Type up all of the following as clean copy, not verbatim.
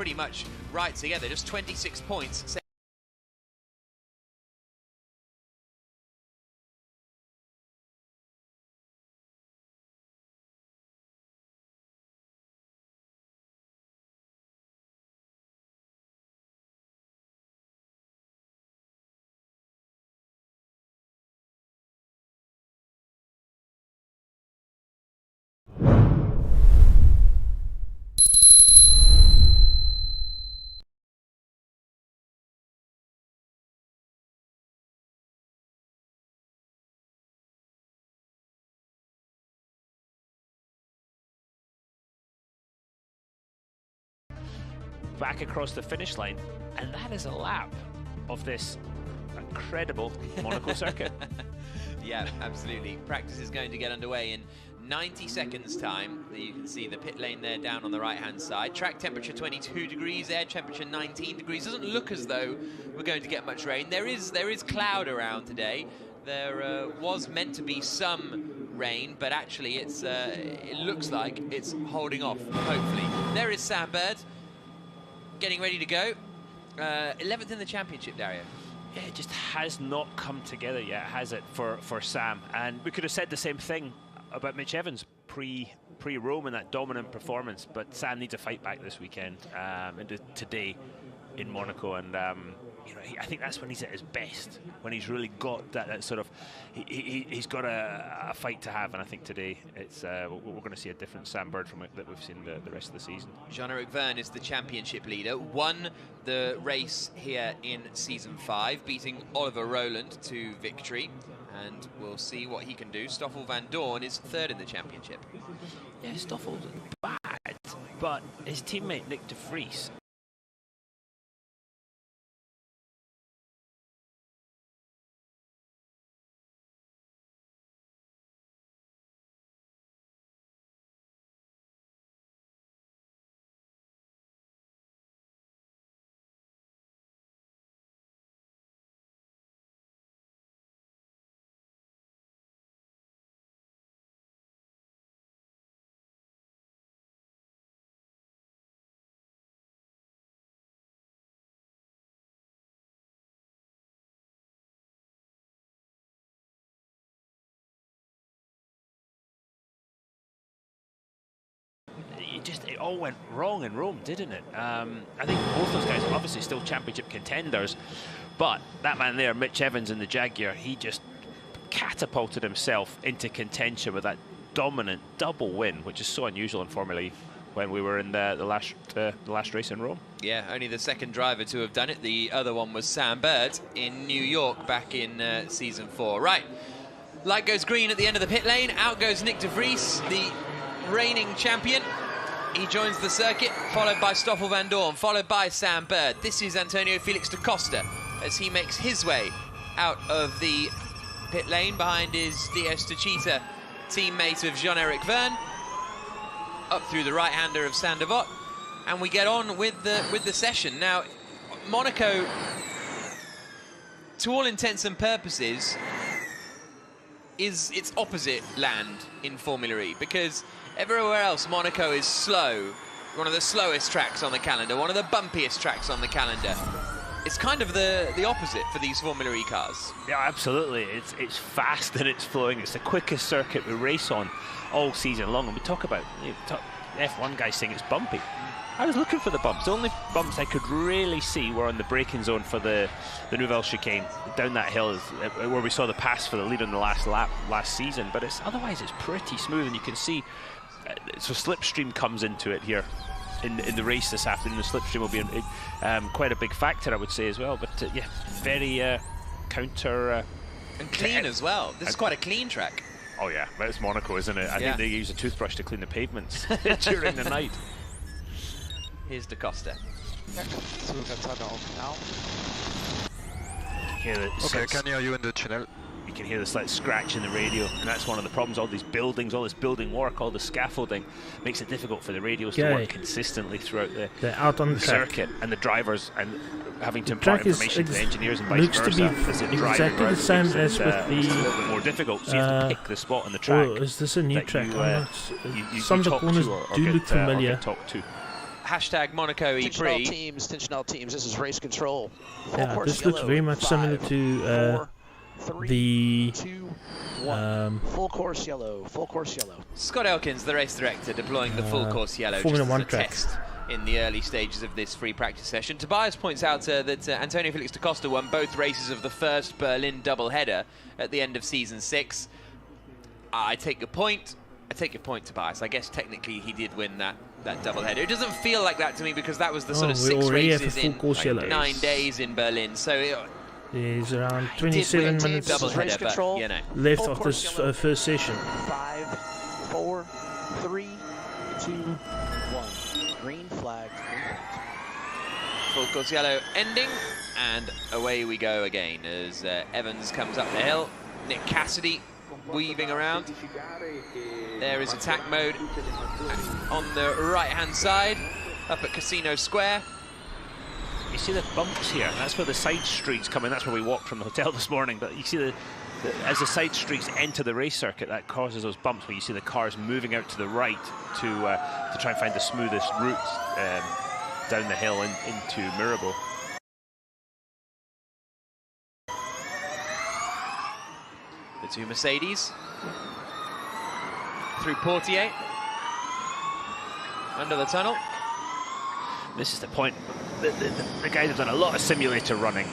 pretty much right together, just 26 points. Back across the finish line, and that is a lap of this incredible Monaco circuit. Yeah, absolutely. Practice is going to get underway in 90 seconds time. You can see the pit lane there down on the right hand side. Track temperature 22 degrees, air temperature 19 degrees. Doesn't look as though we're going to get much rain. There is cloud around today. There was meant to be some rain, but actually it looks like it's holding off, hopefully. There is Sam Bird, getting ready to go. 11th in the championship, Dario. Yeah, it just has not come together yet, has it, for Sam? And we could have said the same thing about Mitch Evans pre-Rome in that dominant performance, but Sam needs a fight back this weekend, and today in Monaco, and you know, I think that's when he's at his best, when he's really got that sort of, he's got a fight to have, and I think today it's we're going to see a different Sam Bird from it that we've seen the rest of the season. Jean-Eric Verne is the championship leader, won the race here in Season 5, beating Oliver Rowland to victory, and we'll see what he can do. Stoffel Van Dorn is third in the championship. Yeah, Stoffel's bad, but his teammate Nick de Vries, it all went wrong in Rome, didn't it? I think both those guys are obviously still championship contenders, but that man there, Mitch Evans in the Jaguar, he just catapulted himself into contention with that dominant double win, which is so unusual in Formula E when we were in the last race in Rome. Yeah, only the second driver to have done it. The other one was Sam Bird in New York back in Season 4. Right, light goes green at the end of the pit lane. Out goes Nick de Vries, the reigning champion. He joins the circuit, followed by Stoffel Van Dorn, followed by Sam Bird. This is Antonio Felix da Costa as he makes his way out of the pit lane behind his DS Techeetah teammate of Jean-Eric Verne, up through the right-hander of Sander Vot, and we get on with the session. Now, Monaco, to all intents and purposes, is its opposite land in Formula E, because everywhere else Monaco is slow, one of the slowest tracks on the calendar, one of the bumpiest tracks on the calendar. It's kind of the opposite for these Formula E cars. Yeah, absolutely. It's fast and it's flowing. It's the quickest circuit we race on all season long. And we talk about, F1 guys saying it's bumpy. I was looking for the bumps. The only bumps I could really see were on the braking zone for the Nouvelle Chicane. Down that hill is where we saw the pass for the lead on the last lap last season. But otherwise it's pretty smooth, and you can see, so slipstream comes into it here in the race this afternoon. The slipstream will be quite a big factor, I would say, as well. But yeah, very counter... and clean as well. This is quite a clean track. Oh yeah, but it's Monaco, isn't it? I think they use a toothbrush to clean the pavements during the night. Here's da Costa. Okay, I can hear you in the channel. You can hear the slight scratch in the radio, and that's one of the problems. All these buildings, all this building work, all the scaffolding makes it difficult for the radios to work consistently throughout They're out on the circuit, and the drivers and having to impart information to the engineers and vice versa. Looks to be exactly the same as with the... It's a little bit more difficult, so you have to pick the spot on the track. Oh, is this a new track? You some of the talk corners to or do get, look familiar. Talk to. hashtag Monaco Attention all Prix. teams, attention all teams. This is race control. Full Yeah, course this looks yellow very in much 5, similar to 4, 3, the 2, 1. Full course yellow. Full course yellow. Scott Elkins, the race director, deploying the full course yellow Formula just One as a track. test in the early stages of this free practice session. Tobias points out that Antonio Felix da Costa won both races of the first Berlin doubleheader at the end of season 6. I take your point. I take your point, Tobias. I guess technically he did win that doubleheader. It doesn't feel like that to me because that was the sort of 6 races in 9 days in Berlin. So there's around 27 minutes doubleheader, control. but, you know. left of this first session. 5, 4, 3, 2, 1. Green flag. Full course yellow ending, and away we go again as Evans comes up the hill. Nick Cassidy weaving around. There is attack mode on the right-hand side, up at Casino Square. You see the bumps here, that's where the side streets come in. That's where we walked from the hotel this morning, but you see as the side streets enter the race circuit, that causes those bumps where you see the cars moving out to the right to try and find the smoothest route down the hill into Mirabeau. The two Mercedes through Portier, under the tunnel. This is the point. The guys have done a lot of simulator running,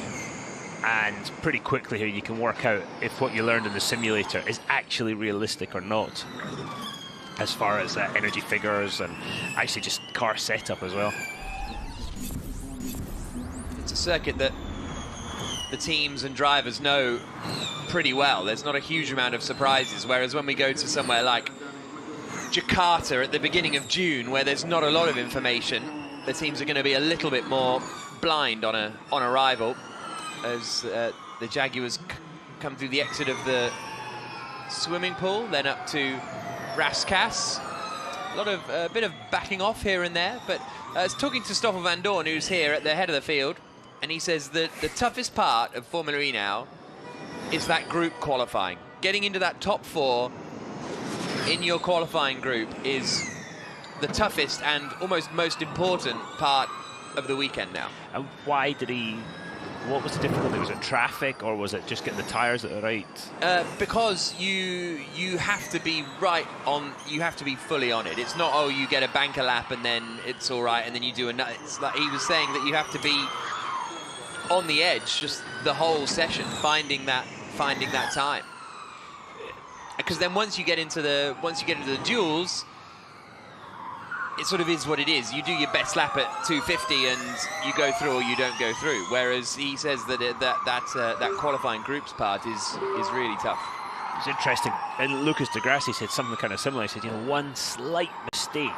and pretty quickly here you can work out if what you learned in the simulator is actually realistic or not, as far as energy figures and actually just car setup as well. It's a circuit that the teams and drivers know pretty well. There's not a huge amount of surprises, whereas when we go to somewhere like Jakarta at the beginning of June, where there's not a lot of information, the teams are going to be a little bit more blind on arrival as the Jaguars come through the exit of the swimming pool, then up to Raskas. A bit of backing off here and there, but talking to Stoffel Van Dorn, who's here at the head of the field, and he says that the toughest part of Formula E now is that group qualifying. Getting into that top 4 in your qualifying group is the toughest and almost most important part of the weekend now. And why did what was the difficulty? Was it traffic, or was it just getting the tyres at the right? Because you have to be right on, you have to be fully on it. It's not, oh, you get a banker lap and then it's all right and then you do another. It's like he was saying that you have to be on the edge just the whole session, finding that time. Because then once you get into the duels, it sort of is what it is. You do your best lap at 250 and you go through or you don't go through. Whereas he says that that qualifying groups part is really tough. It's interesting. And Lucas de Grassi said something kind of similar. He said, one slight mistake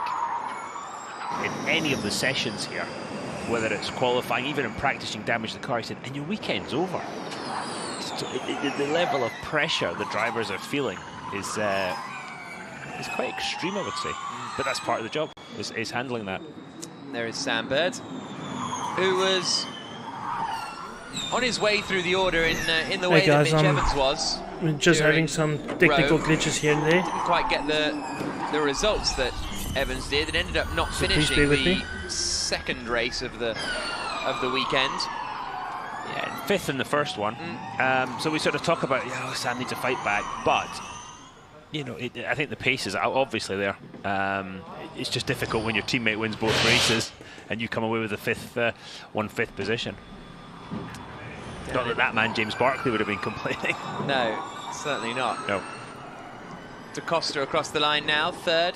in any of the sessions here, whether it's qualifying, even in practicing, damage the car, he said, and your weekend's over. So the level of pressure the drivers are feeling is quite extreme, I would say. But that's part of the job, is handling that. There is Sam Bird, who was on his way through the order in the way that Mitch Evans was. Just having some technical glitches here and there. Didn't quite get the results that Evans did, and ended up not finishing the second race of the weekend. Yeah, 5th in the first one. So we sort of talk about, Sam needs to fight back, but I think the pace is obviously there. It's just difficult when your teammate wins both races and you come away with the 1/5 position. Not that man James Barkley would have been complaining. No, certainly not. No. Da Costa across the line now, 3rd.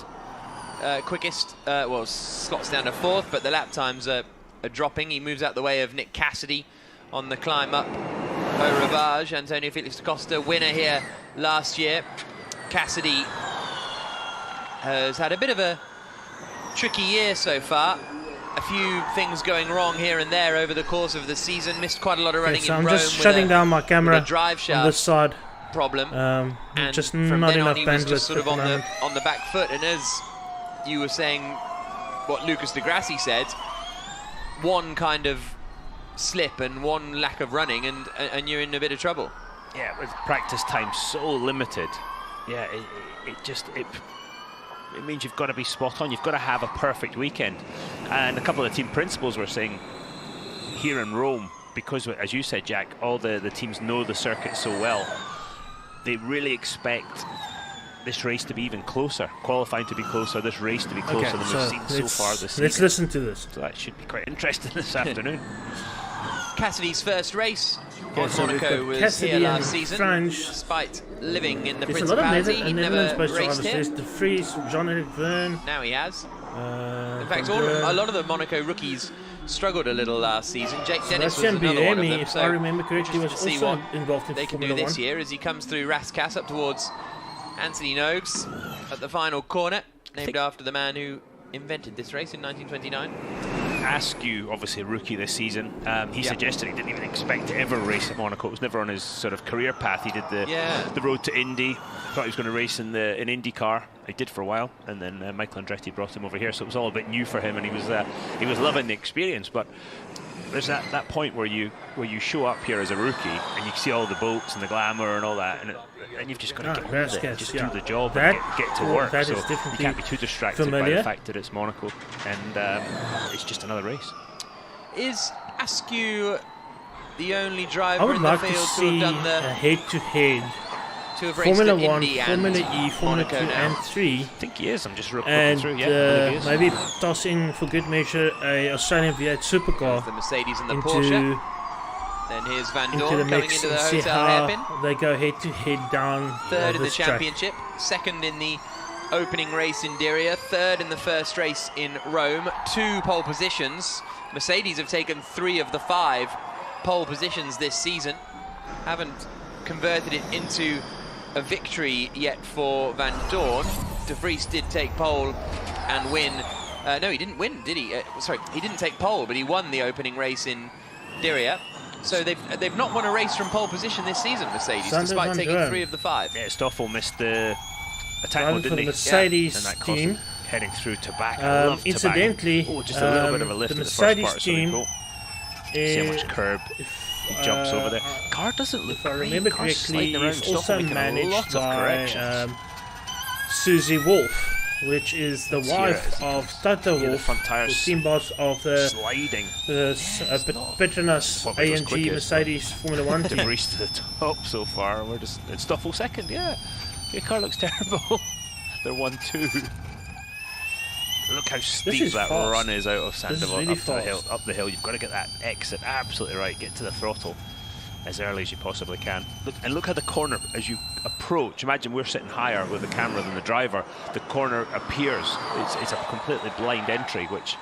Quickest, slots down to 4th, but the lap times are dropping. He moves out the way of Nick Cassidy on the climb up Au Rivage. Antonio Felix da Costa, winner here last year. Cassidy has had a bit of a tricky year so far. A few things going wrong here and there over the course of the season. Missed quite a lot of running in Rome. I'm just shutting down my camera drive shaft on this side. Problem. And just from not then enough on, he was bandwidth just sort of at the on the back foot. And as you were saying, what Lucas de Grassi said, one kind of slip and one lack of running, and you're in a bit of trouble. Yeah, with practice time so limited. Yeah, it means you've got to be spot on. You've got to have a perfect weekend. And a couple of the team principals were saying here in Rome, because, as you said, Jack, all the teams know the circuit so well, they really expect this race to be even closer, qualifying to be closer, this race to be closer than we've seen so far this season. Let's listen to this. So that should be quite interesting this afternoon. Cassidy's first race Yeah, on so we've Monaco got was Cassidy here last and season. French. Despite living in the There's a lot of Principality, he Netherlands never based raced drivers. here. There's De Vries, Jean-Eric Verne. Now he has. In fact, Van Der- a lot of the Monaco rookies struggled a little last season. Jake Dennis was Sebastian another one of Buemi, them. if So I remember correctly, was interested to see also what involved in they can do Formula this 1. year as he comes through Rascasse up towards Anthony Nogues at the final corner, named after the man who invented this race in 1929. Askew, obviously a rookie this season, he suggested he didn't even expect to ever race at Monaco. It was never on his sort of career path. He did the road to Indy, thought he was going to race in IndyCar. He did for a while, and then Michael Andretti brought him over here, so it was all a bit new for him, and he was loving the experience. But there's that point where you show up here as a rookie and you see all the boats and the glamour and all that, and you've just got to get on with it, just do the job and get to work. That so is you can't be too distracted by the fact that it's Monaco, and it's just another race. Is Askew the only driver I would in like the to field to see have done the head-to-head to have raced Formula at 1, Indy Formula and E, Formula 2 Monaco now? and 3. I think he is. I'm just looking And through. Yeah, I believe he is. maybe toss in, for good measure, a Australian V8 supercar the Mercedes and the into, Porsche. Then here's Van into Dorn the coming mix into the and see hotel hairpin. how they go head-to-head down Third in the this track. championship, second in the opening race in Diriyah, third in the first race in Rome, 2 pole positions. Mercedes have taken 3 of the 5 pole positions this season. Haven't converted it into a victory yet for Van Dorn. De Vries did take pole and win. No, he didn't win, did he? Sorry, he didn't take pole, but he won the opening race in Diriyah. So they've not won a race from pole position this season, Mercedes, despite taking 3 of the 5. Yeah, Stoffel missed the attack Driving one, for didn't the he? Mercedes And that cost team. him heading through Tobacco. I love Incidentally, Tobacco. Just a little bit of a lift the at the first part. Mercedes So really team cool. See how much curb he jumps over there. Car doesn't look if I great. remember Car's correctly, sliding around. is also Stoffel making a managed lot of by corrections. Susie Wolf, which is the wife of Toto the Wolf, front the tyres team boss of the sliding. Petronas what was AMG quickest, Mercedes Formula 1 De team. Vries to the top so far. We're just it's Stoffel second. Yeah, your car looks terrible. They're 1-2. Look how steep is that fast. run is out of This is Sandoval really up the hill. You've got to get that exit absolutely right. Get to the throttle as early as you possibly can. Look how the corner, as you approach, imagine we're sitting higher with the camera than the driver. The corner appears, it's a completely blind entry, which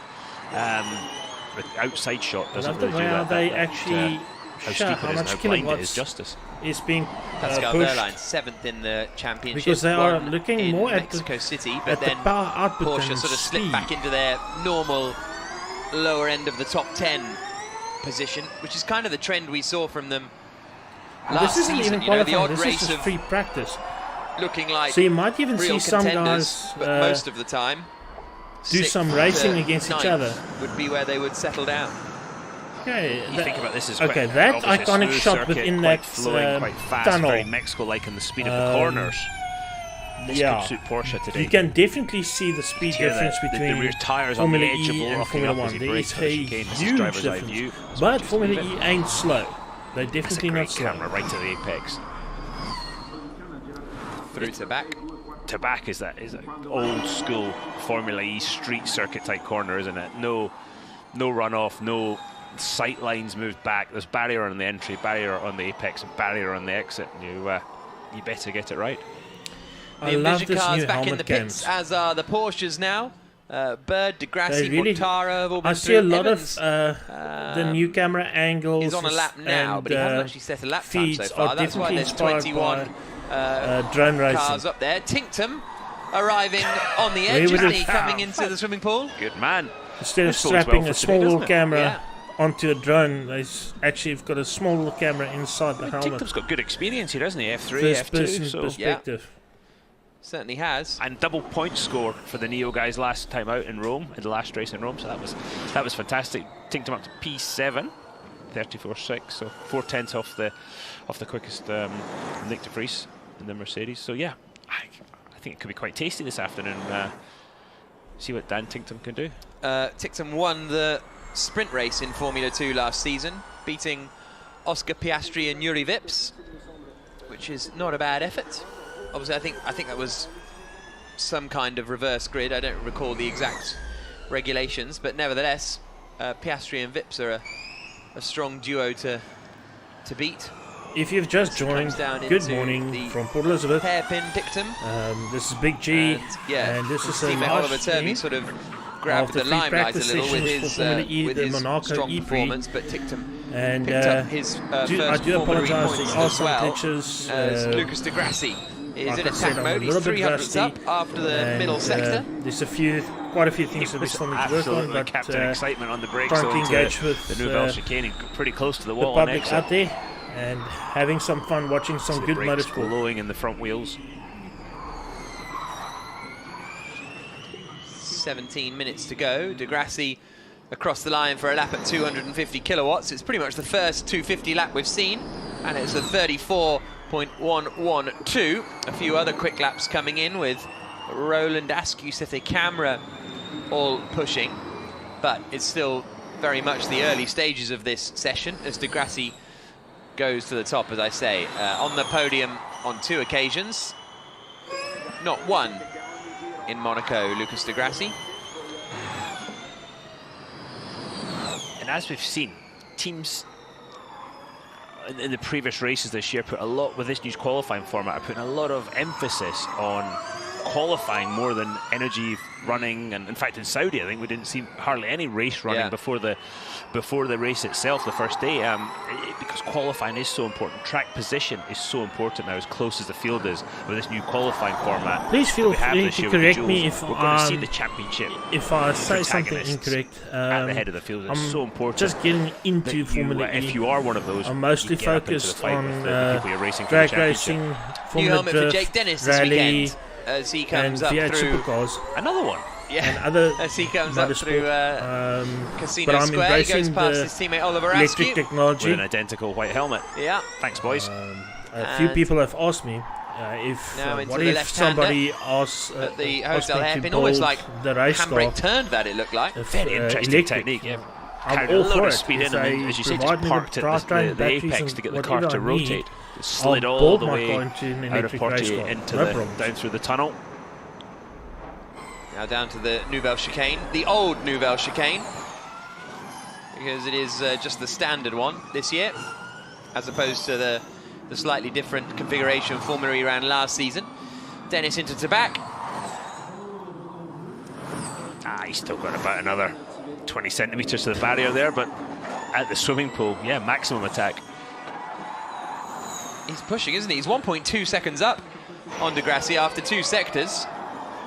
the outside shot doesn't really do that. They that actually how show steep how it is and much how blind it is kilowatts justice. is being Pascal pushed, Wehrlein, 7th in the championship. because they are won looking in more at Mexico City, but at the then power output Porsche and sort of slipped speed. back into their normal lower end of the top 10 position, which is kind of the trend we saw from them last This isn't season. even You know, the qualifying, odd this race is just of free practice. looking like So you might even real see some contenders, guys but most of the time do 6th some racing to against each 9th other. would be where they would settle down. Okay, You think about this as okay, quite, that obviously a iconic smooth shot circuit, within quite that flowing, quite fast, tunnel. very Mexico-like in the speed of the corners. This could suit Porsche today. You can definitely see the speed Here, difference the between rear tyres on the Formula edge of E and locking Formula up as 1. he There brakes is for a the chicane. This is huge driver's eye difference. view. So But just Formula leave E it. ain't slow. They're It's a definitely great not slow. camera right to the apex. Through to back. Tabac is an old school Formula E street circuit type corner, isn't it? No runoff, no sight lines moved back. There's barrier on the entry, barrier on the apex, and barrier on the exit. You better get it right. The I love Envision this cars new back in helmet the pits, cams. as are the Porsches now. Bird, They Degrassi, really- Mortara have all been I see a through. lot Evans, of the new camera angles. He's on a lap now, and, but he hasn't actually set a lap time feeds so far. are That's why definitely there's inspired 21 drone cars racing. up there. Tinktum arriving on the Where edge, would isn't it- he, coming into the swimming pool? Good man. Instead of This bodes well strapping for a today, small little doesn't it? camera Yeah. onto a drone, they actually have got a small little camera inside the helmet. Tinktum's got good experience here, hasn't he? F3, First F2. person So. perspective. Certainly has. And double point score for the Neo guys last time out in Rome, in the last race in Rome. So that was fantastic. Tinktum up to P7, 34.6, so 4/10 off the quickest Nick de Vries in the Mercedes. So yeah, I think it could be quite tasty this afternoon. See what Dan Tinctum can do. Tinctum won the sprint race in Formula 2 last season, beating Oscar Piastri and Yuri Vips, which is not a bad effort. Obviously, I think that was some kind of reverse grid. I don't recall the exact regulations, but nevertheless, Piastri and Vips are a strong duo to beat. If you've just joined, good morning from Port Elizabeth. Hairpin Dictum. This is Big G, and this is teammate Oliver Turvey sort of grabbed the limelight a little with his Monaco strong performance, but Dictum and picked up his I do apologise for as well. Pictures, as Lucas de Grassi is like in attack mode. He's 300s up after the middle sector. There's quite a few things that we still need to work on, but captain excitement on the brakes, trying to engage with the Nouvelle Chicane, pretty close to the wall. The public out there, and having some fun watching some good motorsport. Glowing in the front wheels. 17 minutes to go. De Grassi across the line for a lap at 250 kilowatts. It's pretty much the first 250 lap we've seen, and it's a 34.112. A few other quick laps coming in with Roland Askew, Sete Camera all pushing, but it's still very much the early stages of this session as De Grassi goes to the top, as I say, on the podium on 2 occasions, not one in Monaco, Lucas de Grassi. And as we've seen, teams in the previous races this year put a lot, with this new qualifying format, are putting a lot of emphasis on qualifying more than energy running. And in fact, in Saudi, I think we didn't see hardly any race running before the race itself, the first day, because qualifying is so important. Track position is so important now, as close as the field is with this new qualifying format. Please feel free to correct me if we're going to see the championship. If I say something incorrect, at the head of the field, it's so important. Just getting into Formula E. If you are one of those, I'm mostly focused on drag racing, New helmet drift, for Jake Dennis rally, this weekend as he comes and up V8 through supercars. Another one. Yeah, and other as he comes up through Casino but I'm Square, he goes embracing past his teammate Oliver electric Askew technology. With an identical white helmet. Yeah. Thanks, boys. A few people have asked me what if somebody asks at the Hotel me Hairpin, to almost build like the race car. handbrake turned that, it looked like. Very interesting technique, yeah. I'm Carried all a lot for of it. speed If in, and they as you say, provide just me parked with at drivetrain, the batteries, apex to get the car whatever to I need, rotate. Slid I'll all build the my way car into an out of electric race Portier car. into No the problems. down through the tunnel. Now down to the Nouvelle Chicane, the old Nouvelle Chicane, because it is just the standard one this year, as opposed to the slightly different configuration Formula E ran last season. Dennis into Tabac. He's still got about another 20 centimetres to the barrier there, but at the swimming pool, yeah, maximum attack. He's pushing, isn't he? He's 1.2 seconds up on De Grassi after 2 sectors.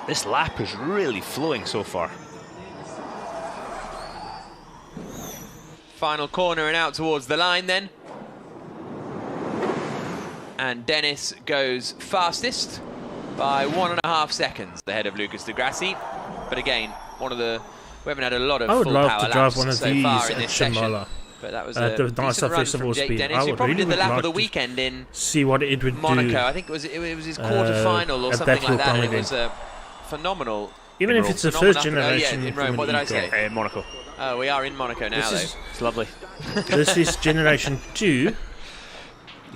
This lap is really flowing so far. Final corner and out towards the line then. And Dennis goes fastest by 1.5 seconds ahead of Lucas de Grassi. But again, we haven't had a lot of full power laps so far in this session. But that was a decent run from Jake Dennis, who probably did the lap of the weekend in Monaco. I think it was his quarter-final or something like that. It was a phenomenal. Even if it's the first generation. In Rome, what did I say? Monaco. Oh, we are in Monaco now, though. It's lovely. This is generation 2. You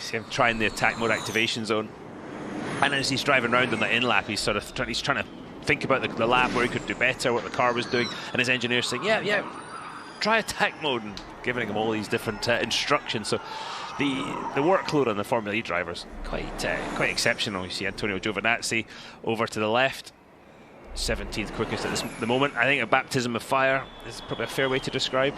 see him trying the attack mode activation zone, and as he's driving around on the in-lap, he's trying to think about the lap, where he could do better, what the car was doing, and his engineer's saying, yeah, try attack mode, and giving him all these different instructions. So the workload on the Formula E drivers quite exceptional. You see Antonio Giovinazzi over to the left, 17th quickest at the moment. I think a baptism of fire is probably a fair way to describe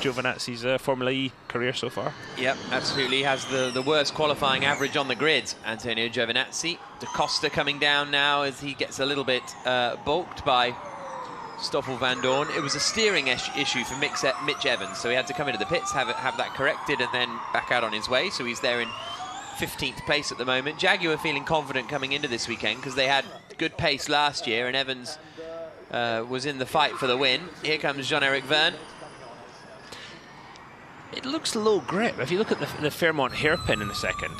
Giovinazzi's Formula E career so far. Yep, absolutely. He has the worst qualifying average on the grid, Antonio Giovinazzi. Da Costa coming down now as he gets a little bit balked by Stoffel van Dorn. It was a steering issue for Mitch Evans, so he had to come into the pits, have that corrected, and then back out on his way. So he's there in 15th place at the moment. Jaguar feeling confident coming into this weekend because they had good pace last year, and Evans was in the fight for the win. Here comes Jean-Eric Verne. It looks low grip. If you look at the Fairmont hairpin in a second,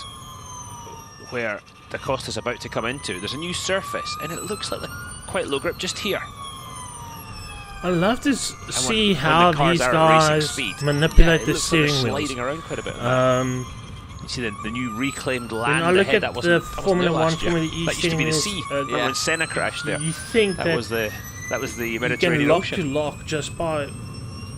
where Da Costa's about to come into, there's a new surface, and it looks like quite low grip just here. I love to see how the cars these are at guys racing speed, manipulate it the looks like they're steering wheels. sliding around quite a bit. You see the new reclaimed land I look ahead. at That wasn't, the that wasn't Formula there 1, last year. Formula E That used to be the steering sea. wheels, Remember when Senna crashed there? You think That was the you can Mediterranean lock Ocean. to lock just by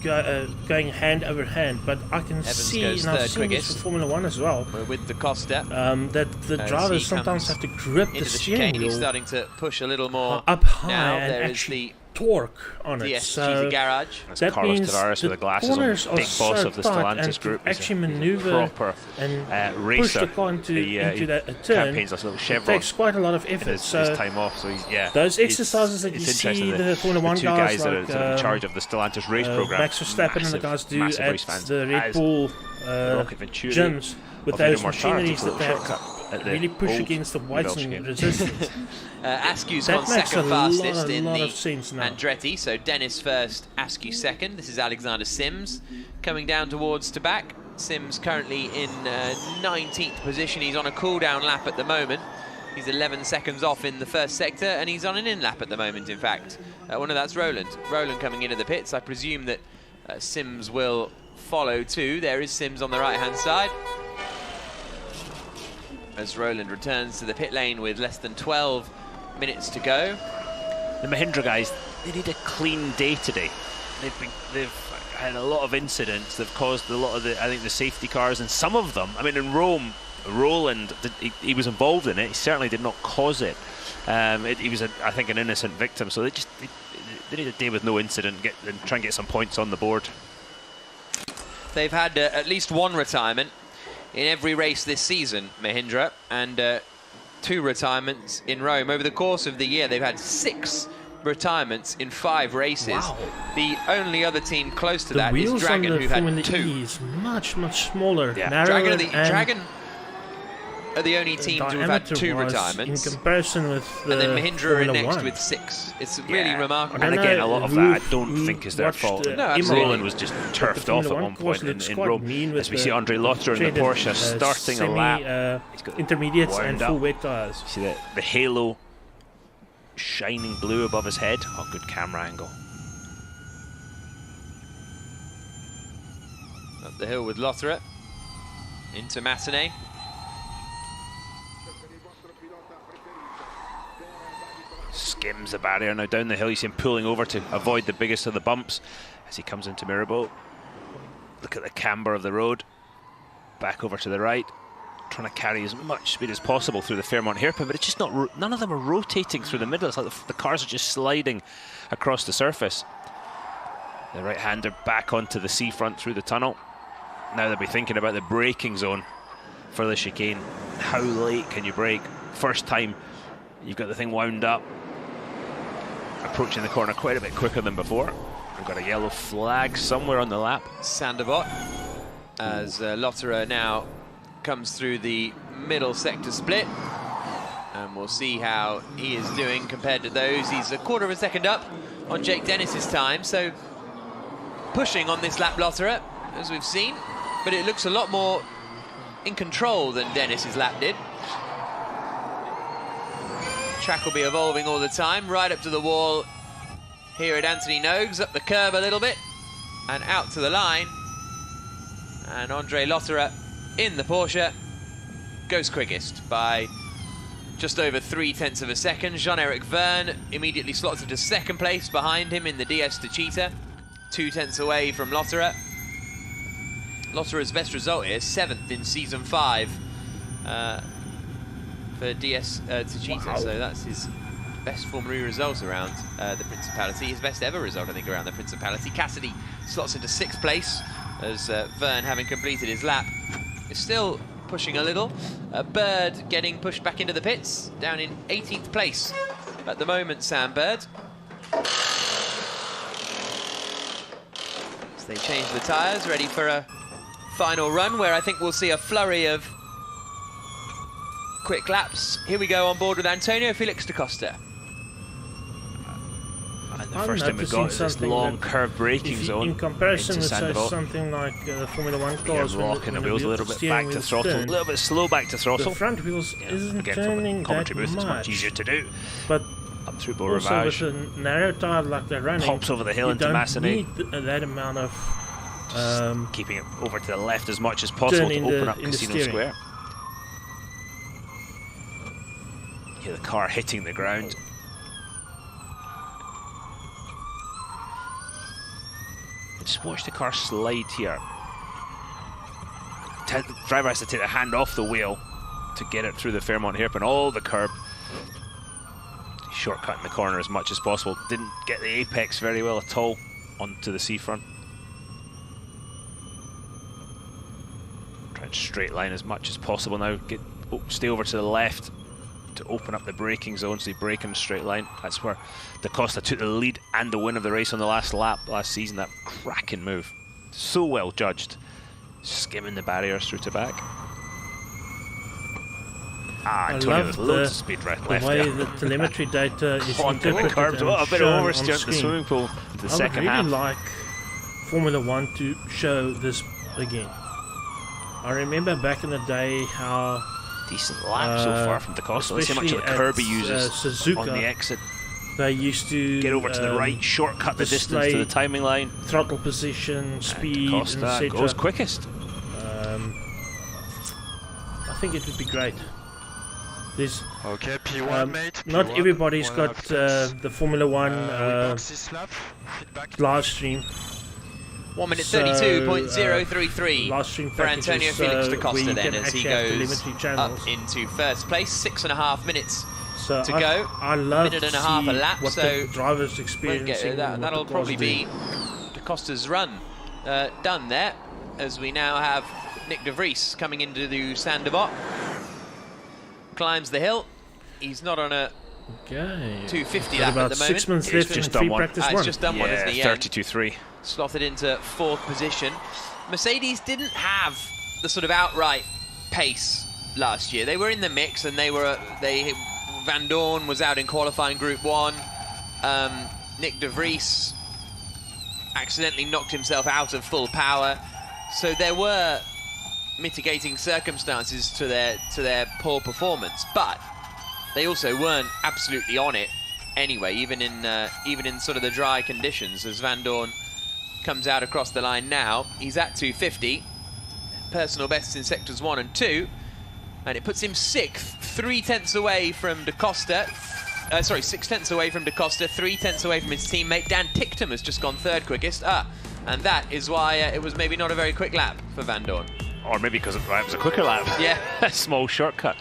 going hand over hand, but I can see, and I've seen this for Formula 1 as well, We're with the Costa. that the drivers sometimes have to grip the into the steering chicane. He's wheel starting to push a little more up high now. and There is actually the torque on it. DS So Cheetah Garage. That's that Carlos means Tavares the with the glasses on, corners are big boss so of the tight Stellantis and group. to actually He's a maneuver proper and racer. push the car into he that turn. campaigns this little It chevron takes quite a lot of in effort. his So time off. So he's, those exercises that you it's see interesting the Formula 1 two guys that are like sort of in charge of the Stellantis race program. Max Verstappen and the guys do massive at race fans. the Red As Bull Rocket Venturi gyms with of those Vito Mortara machineries took a that they little have shortcut at the really push old against the weights Welsh and game. resistance. Askew's That gone makes second a lot fastest in the of sense now. Andretti, so Dennis first, Askew second. This is Alexander Sims coming down towards to back. Sims currently in 19th position. He's on a cool-down lap at the moment. He's 11 seconds off in the first sector, and he's on an in-lap at the moment, in fact. No, that's Roland. Roland coming into the pits. I presume that Sims will follow too. There is Sims on the right-hand side, as Roland returns to the pit lane with less than 12 minutes to go. The Mahindra guys, they need a clean day today. They've had a lot of incidents. They've caused a lot of the safety cars, and some of them. I mean, in Rome, Roland, he was involved in it. He certainly did not cause it. He was, I think, an innocent victim. So they need a day with no incident and try and get some points on the board. They've had at least one retirement in every race this season, Mahindra, and 2 retirements in Rome. Over the course of the year, they've had 6 retirements in 5 races. Wow. The only other team close to The that is wheels Dragon, on the who had Formula 2. E is much, much smaller, Yeah. narrower, Dragon are the only team to have had 2 retirements. in comparison with the And then Mahindra are Formula next 1. with 6. It's really remarkable. And again, a lot of that I don't think is their watched, fault. No, absolutely. Roland was just turfed off at Formula 1 one point course in looks Rome. quite mean with As we see Andre Lotter in the traded, Porsche starting a lap. He's got intermediates wound and up. full wet tyres. See the halo shining blue above his head. Oh, good camera angle. Up the hill with Lotterer into Matinee. Skims the barrier now down the hill. You see him pulling over to avoid the biggest of the bumps as he comes into Mirabeau. Look at the camber of the road. Back over to the right, trying to carry as much speed as possible through the Fairmont hairpin, but it's just not. None of them are rotating through the middle. It's like the cars are just sliding across the surface. The right-hander back onto the seafront through the tunnel. Now they'll be thinking about the braking zone for the chicane. How late can you brake? First time you've got the thing wound up. Approaching the corner quite a bit quicker than before. We've got a yellow flag somewhere on the lap. Sanderbot, as Lotterer now comes through the middle sector split. And we'll see how he is doing compared to those. He's a quarter of a second up on Jake Dennis's time, so pushing on this lap, Lotterer, as we've seen. But it looks a lot more in control than Dennis's lap did. Track will be evolving all the time, right up to the wall here at Anthony Nogues, up the curve a little bit, and out to the line. And Andre Lotterer in the Porsche goes quickest by just over 0.3 of a second. Jean-Eric Verne immediately slots into second place behind him in the DS Techeetah, 0.2 away from Lotterer. Lotterer's best result here, 7th in season 5 for DS Techeetah, wow. So that's his best Formula E result around the Principality, his best ever result, I think, around the Principality. Cassidy slots into 6th place as Verne, having completed his lap, is still pushing a little. Bird getting pushed back into the pits, down in 18th place at the moment, Sam Bird. So they change the tyres, ready for a final run, where I think we'll see a flurry of quick laps. Here we go on board with Antonio Felix da Costa. And the first thing we've got is this long curved braking zone. In comparison with Sanderbot. something like Formula 1 cars, You're locking the wheels a little bit back to throttle, a little bit slow back to throttle. The front wheels isn't Again, turning from a commentary that booth, it's much much. easier to do. But Up through Beau Also, Rivage. with a narrow tire like they're running, Pops over the hill you into don't Massenet. need that amount of Keeping it over to the left as much as possible to open up Casino Square. Hear the car hitting the ground. Just watch the car slide here. The driver has to take the hand off the wheel to get it through the Fairmont hairpin, all the curb. Shortcutting the corner as much as possible. Didn't get the apex very well at all onto the seafront. Trying to straight line as much as possible now. Stay over to the left to open up the braking zone, so you brake in a straight line. That's where Da Costa took the lead and the win of the race on the last lap last season. That cracking move. So well judged. Skimming the barriers through to back. Antonio with loads of speed left the way there. the telemetry data is interpreted curbs. and What a bit shown of on oversteer into the screen. swimming pool into the second I would really half. like Formula One to show this again. I remember back in the day how Decent lap so far from Da Costa. Let's see how much of the curb he uses Suzuka, on the exit. they used to Get over to the right, shortcut the distance to the timing line. throttle position, speed, Da Costa etc. goes quickest. I think it would be great. There's Okay, P1 mate. not P1, everybody's one got lap fence. the Formula One We box this lap. Feedback. live stream. 1 minute So, 32.033 live stream for Antonio packages, Felix da where Costa you then, can as he actually have goes telemetry up channels. into first place. 6.5 minutes So to go. I love Minute and to a half see a lap, what so the drivers Won't experiencing. get and what that'll the probably cars be Da Costa's run done there, as we now have Nick de Vries coming into the Sanderbot. Climbs the hill. He's not on a do. Okay. 250 Got lap about at the moment. 6 minutes He's left just in done free one. practice He's one. just done one, isn't he? Yeah, Yeah. 32.3. Slotted into 4th position. Mercedes didn't have the sort of outright pace last year. They were in the mix, and Van Dorn was out in qualifying Group 1. Nick de Vries accidentally knocked himself out of full power. So there were mitigating circumstances to their poor performance, but they also weren't absolutely on it anyway, even in sort of the dry conditions. As Van Dorn comes out across the line now, he's at 250, personal bests in sectors 1 and 2, and it puts him 6th, 3 tenths away from Da Costa. 6 tenths away from Da Costa, 3 tenths away from his teammate. Dan Ticktum has just gone 3rd quickest. And that is why it was maybe not a very quick lap for Van Dorn. Or maybe because it was a quicker lap. Yeah. A small shortcut.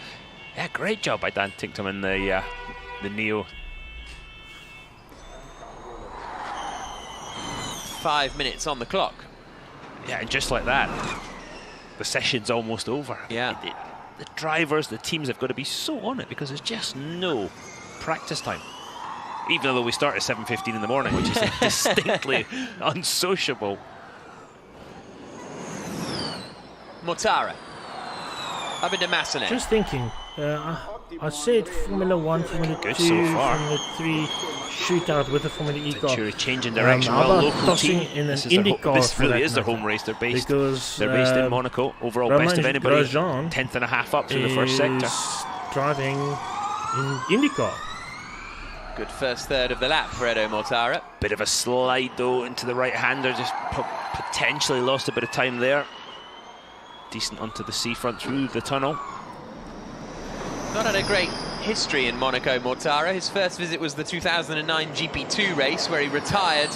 Yeah, great job by Dan Ticktum and the Neo. 5 minutes on the clock. Yeah, and just like that, the session's almost over. Yeah. The drivers, the teams have got to be so on it because there's just no practice time. Even though we start at 7:15 in the morning, which is distinctly unsociable. Mortara. Up into Massenet. Just thinking, I said Formula 1, Formula 2, Good so far. Formula 3 shootout with the Formula E car. Venturi changing direction. how Well, about local tossing team. in an This IndyCar for really that is their matter? home race. They're based Because in Monaco. Overall Romain best of anybody. Grosjean 10th and a half up through the first sector. driving in IndyCar. Good first third of the lap for Edo Mortara. Bit of a slide though into the right-hander, just potentially lost a bit of time there. Decent onto the seafront through the tunnel. Not had a great history in Monaco, Mortara. His first visit was the 2009 GP2 race, where he retired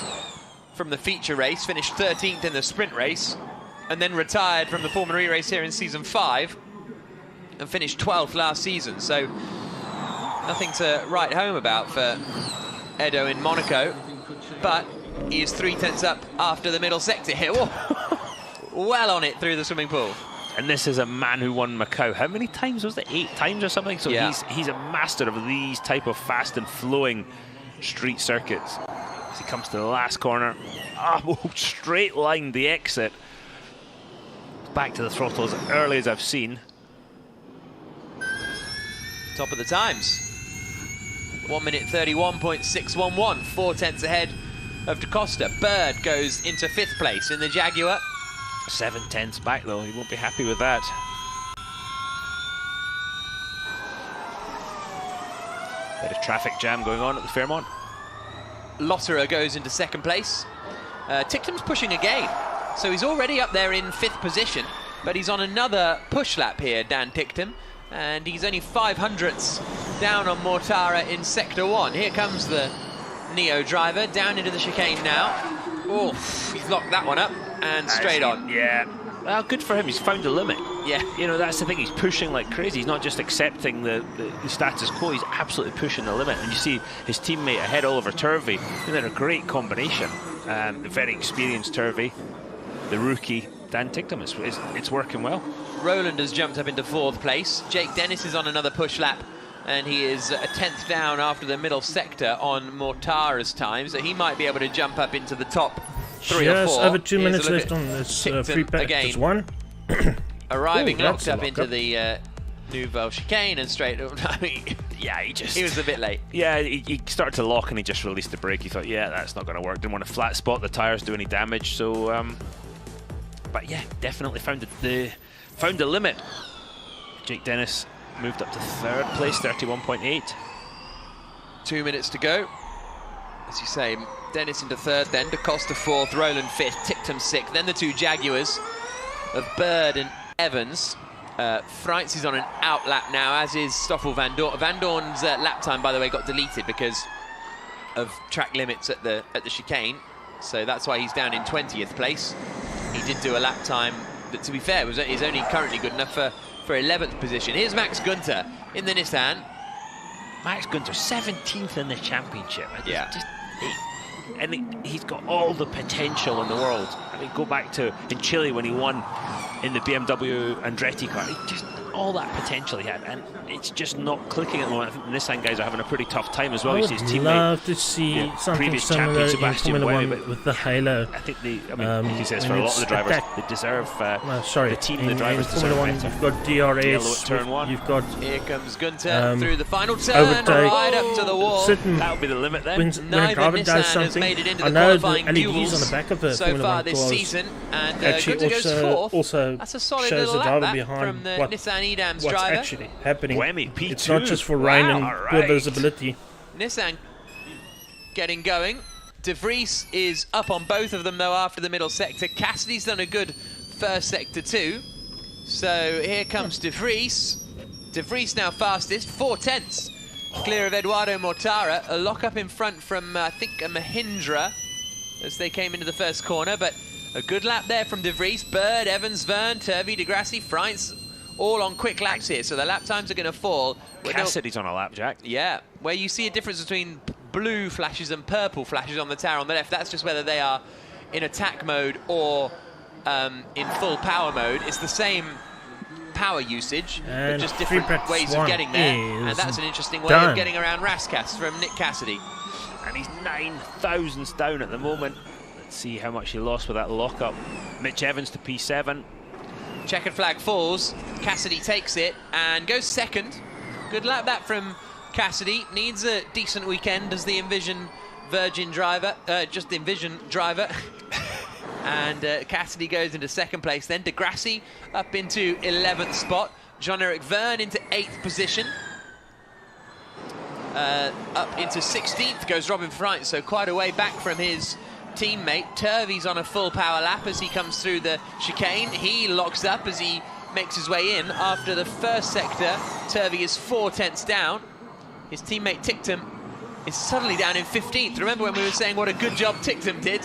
from the feature race, finished 13th in the sprint race, and then retired from the Formula E race here in season 5, and finished 12th last season. So nothing to write home about for Edo in Monaco, but he is 3 tenths up after the middle sector here. Whoa. Well on it through the swimming pool. And this is a man who won Macau. How many times was it? 8 times or something? So yeah. he's a master of these type of fast and flowing street circuits. As he comes to the last corner, straight line the exit. Back to the throttle as early as I've seen. Top of the times. 1 minute 31.611, 4 tenths ahead of Da Costa. Bird goes into 5th place in the Jaguar. 7 tenths back though, he won't be happy with that. Bit of traffic jam going on at the Fairmont. Lotterer goes into second place. Tictum's pushing again, so he's already up there in 5th position, but he's on another push lap here, Dan Tictum, and he's only 500ths down on Mortara in Sector 1. Here comes the Neo driver down into the chicane now. Oh, he's locked that one up and straight on. Yeah. Well, good for him. He's found a limit. Yeah. You know, that's the thing. He's pushing like crazy. He's not just accepting the status quo. He's absolutely pushing the limit. And you see his teammate ahead, Oliver Turvey. They're a great combination. The very experienced Turvey, the rookie Dan Tictum. It's working well. Roland has jumped up into 4th place. Jake Dennis is on another push lap, and he is a 10th down after the middle sector on Mortara's time, so he might be able to jump up into the top 3 or 4. Just over 2 minutes left on this free practice one. Arriving locked up into the Nouvelle chicane and straight. I mean, yeah, he was a bit late. Yeah, he started to lock and he just released the brake. He thought, yeah, that's not going to work. Didn't want to flat spot the tyres, do any damage. So, but yeah, definitely found the limit. Jake Dennis moved up to 3rd place, 31.8. 2 minutes to go. As you say, Dennis into 3rd, then DaCosta 4th, Roland 5th, Tictum 6th, then the 2 Jaguars of Bird and Evans. Freitz is on an out lap now, as is Stoffel Van Dorn. Van Dorn's lap time, by the way, got deleted because of track limits at the chicane, so that's why he's down in 20th place. He did do a lap time that, to be fair, is only currently good enough for 11th position. Here's Max Günther in the Nissan. Max Günther, 17th in the championship. And he's got all the potential in the world. I mean, go back to in Chile when he won in the BMW Andretti car. Just all that potential he had, and it's just not clicking at the moment. I think the Nissan guys are having a pretty tough time as well. I would love to see something similar in Formula 1 with the Halo. I think you can say it's for a lot of the drivers. They deserve the team, the drivers Formula 1, better. you've got DRS, turn 1. You've got here comes Günther through the final turn, overtake, right up to the wall. That'll be the limit then. When a driver does something, I know the LEDs on the back of the so Formula far 1 this cars season, and actually Günther goes 4th. also That's a solid shows little the lap driver back behind from the what, Nissan Edam's what's driver. actually happening. Whammy, P2. It's not just for rain and poor visibility. Nissan getting going. De Vries is up on both of them though after the middle sector. Cassidy's done a good first sector too. So here comes De Vries. De Vries now fastest, 4/10. Clear of Eduardo Mortara. A lock up in front from, I think, a Mahindra as they came into the first corner. But a good lap there from De Vries. Bird, Evans, Verne, Turvey, de Grassi, Freitz, all on quick laps here. So the lap times are going to fall. Cassidy's on a lap, Jack. Yeah, where you see a difference between blue flashes and purple flashes on the tower on the left. That's just whether they are in attack mode or in full power mode. It's the same power usage, but just different ways of getting there. And that's an interesting way of getting around Raskas from Nick Cassidy. And he's 9,000s down at the moment. Let's see how much he lost with that lockup. Mitch Evans to P7. Checkered flag falls. Cassidy takes it and goes 2nd. Good lap that from Cassidy. Needs a decent weekend as the Envision Virgin driver, just the Envision driver. And Cassidy goes into 2nd place. Then de Grassi up into 11th spot. Jean-Eric Verne into 8th position. Up into 16th goes Robin Freitz, so quite a way back from his teammate. Turvey's on a full power lap as he comes through the chicane. He locks up as he makes his way in. After the first sector, Turvey is 4/10 down. His teammate Tictum is suddenly down in 15th. Remember when we were saying what a good job Tictum did?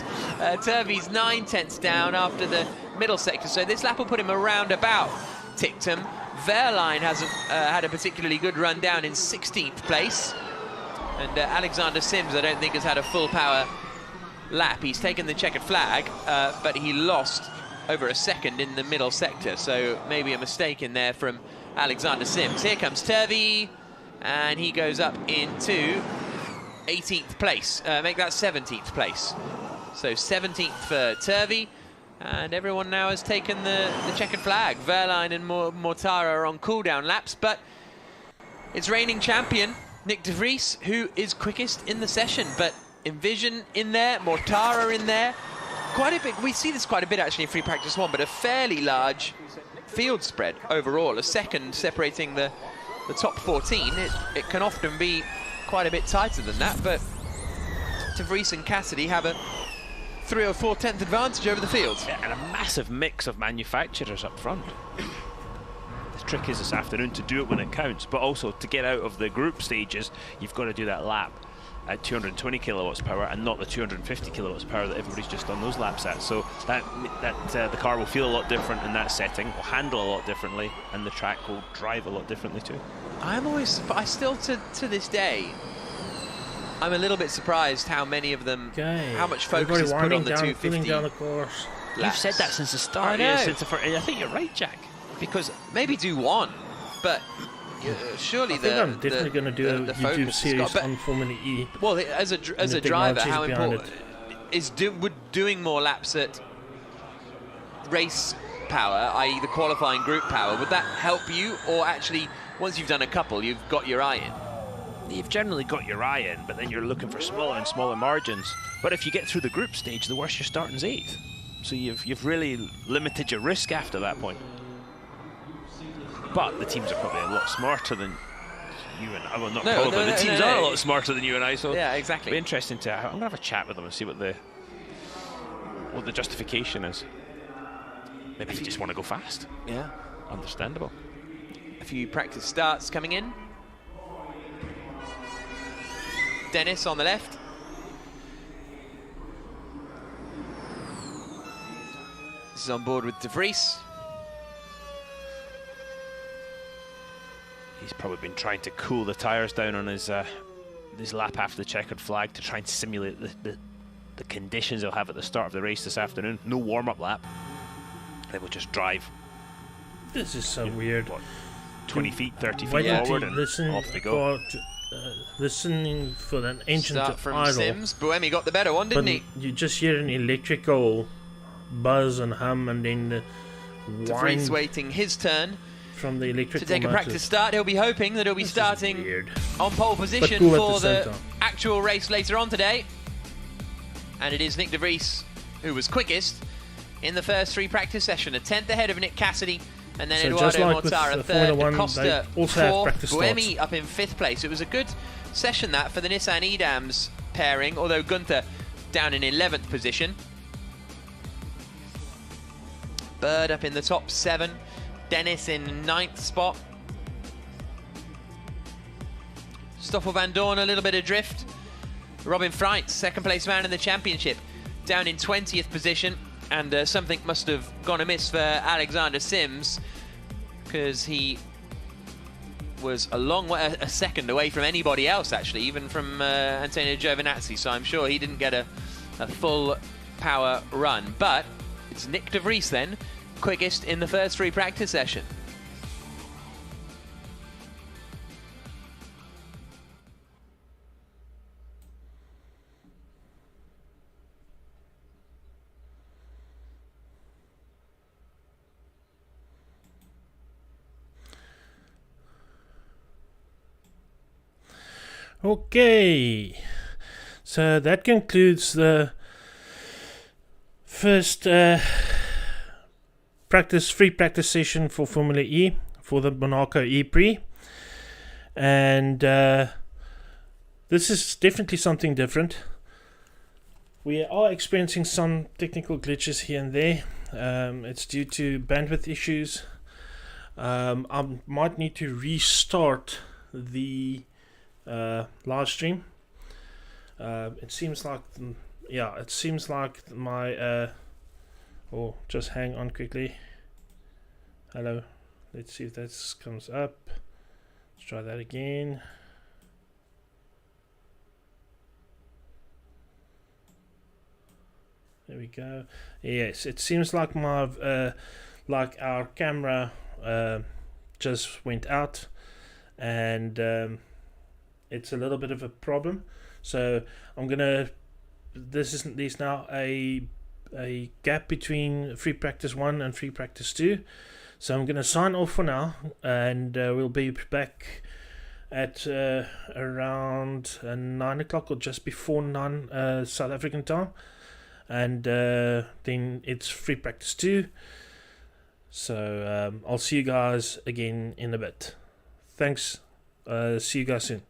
Turvey's 9/10 down after the middle sector, so this lap will put him around about Tictum. Wehrlein hasn't had a particularly good run, down in 16th place. And Alexander Sims, I don't think, has had a full power lap. He's taken the checkered flag, but he lost over a second in the middle sector, so maybe a mistake in there from Alexander Sims. Here comes Turvey, and he goes up into 18th place. Make that 17th place. So 17th for Turvey, and everyone now has taken the checkered flag. Wehrlein and Mortara are on cooldown laps, but it's reigning champion Nick De Vries, who is quickest in the session. But Envision in there, Mortara in there. Quite a bit, we see this quite a bit actually in Free Practice 1, but a fairly large field spread overall. A second separating the top 14. It can often be quite a bit tighter than that, but De Vries and Cassidy have a 3 or 4/10 advantage over the field. Yeah, and a massive mix of manufacturers up front. The trick is this afternoon to do it when it counts, but also to get out of the group stages, you've got to do that lap at 220 kilowatts power and not the 250 kilowatts power that everybody's just done those laps at. So that the car will feel a lot different in that setting, will handle a lot differently, and the track will drive a lot differently too. I still to this day, I'm a little bit surprised how many of them, how much focus is put on the 250. Down the course. You've said that since the start. I know. I think you're right, Jack. Because maybe do one, but surely I think I'm definitely going to do a YouTube series on Formula E. Well, as a driver, how important is doing more laps at race power, i.e. the qualifying group power, would that help you, or actually once you've done a couple you've got your eye in? You've generally got your eye in, but then you're looking for smaller and smaller margins. But if you get through the group stage, the worse you're starting's 8th. So you've really limited your risk after that point. But the teams are probably a lot smarter than you and I. Well, not probably. The teams are a lot smarter than you and I. So yeah, exactly. It'll be interesting to. I'm gonna have a chat with them and see what the justification is. Maybe they just want to go fast. Yeah, understandable. A few practice starts coming in. Dennis on the left. This is on board with De Vries. He's probably been trying to cool the tyres down on his lap after the checkered flag to try and simulate the conditions he'll have at the start of the race this afternoon. No warm-up lap. They will just drive. This is so weird. What, 20 feet, 30 feet forward, and off they go. Listening for an ancient Start from idol. Sims. Buemi got the better one, didn't he? You just hear an electrical buzz and hum, and then the De Vries waiting his turn from the electrical to take a practice start. He'll be hoping that he'll be starting on pole position cool for the actual race later on today. And it is Nick De Vries who was quickest in the first 3 practice session, a 10th ahead of Nick Cassidy, and then Eduardo Mortara 3rd, Costa 4th, Buemi up in 5th place. It was a good session that for the Nissan Edams pairing, although Gunther down in 11th position. Bird up in the top 7. Dennis in 9th spot. Stoffel van Dorn a little bit adrift. Robin Freitz, 2nd place man in the championship, down in 20th position. And something must have gone amiss for Alexander Sims, because he was a long way, a second away from anybody else actually, even from Antonio Giovinazzi. So I'm sure he didn't get a full power run. But it's Nick De Vries then, quickest in the first 3 practice session. Okay, so that concludes the first free practice session for Formula E for the Monaco Prix, and this is definitely something different. We are experiencing some technical glitches here and there. It's due to bandwidth issues. I might need to restart the live stream. It seems like my just hang on quickly. Hello, let's see if that comes up. Let's try that again. There we go. Yes, it seems like my like our camera just went out, and it's a little bit of a problem. So I'm gonna. There's now a gap between free practice 1 and free practice 2. So I'm gonna sign off for now, and we'll be back at around 9 o'clock or just before 9 South African time, and then it's free practice 2. So I'll see you guys again in a bit. Thanks. See you guys soon.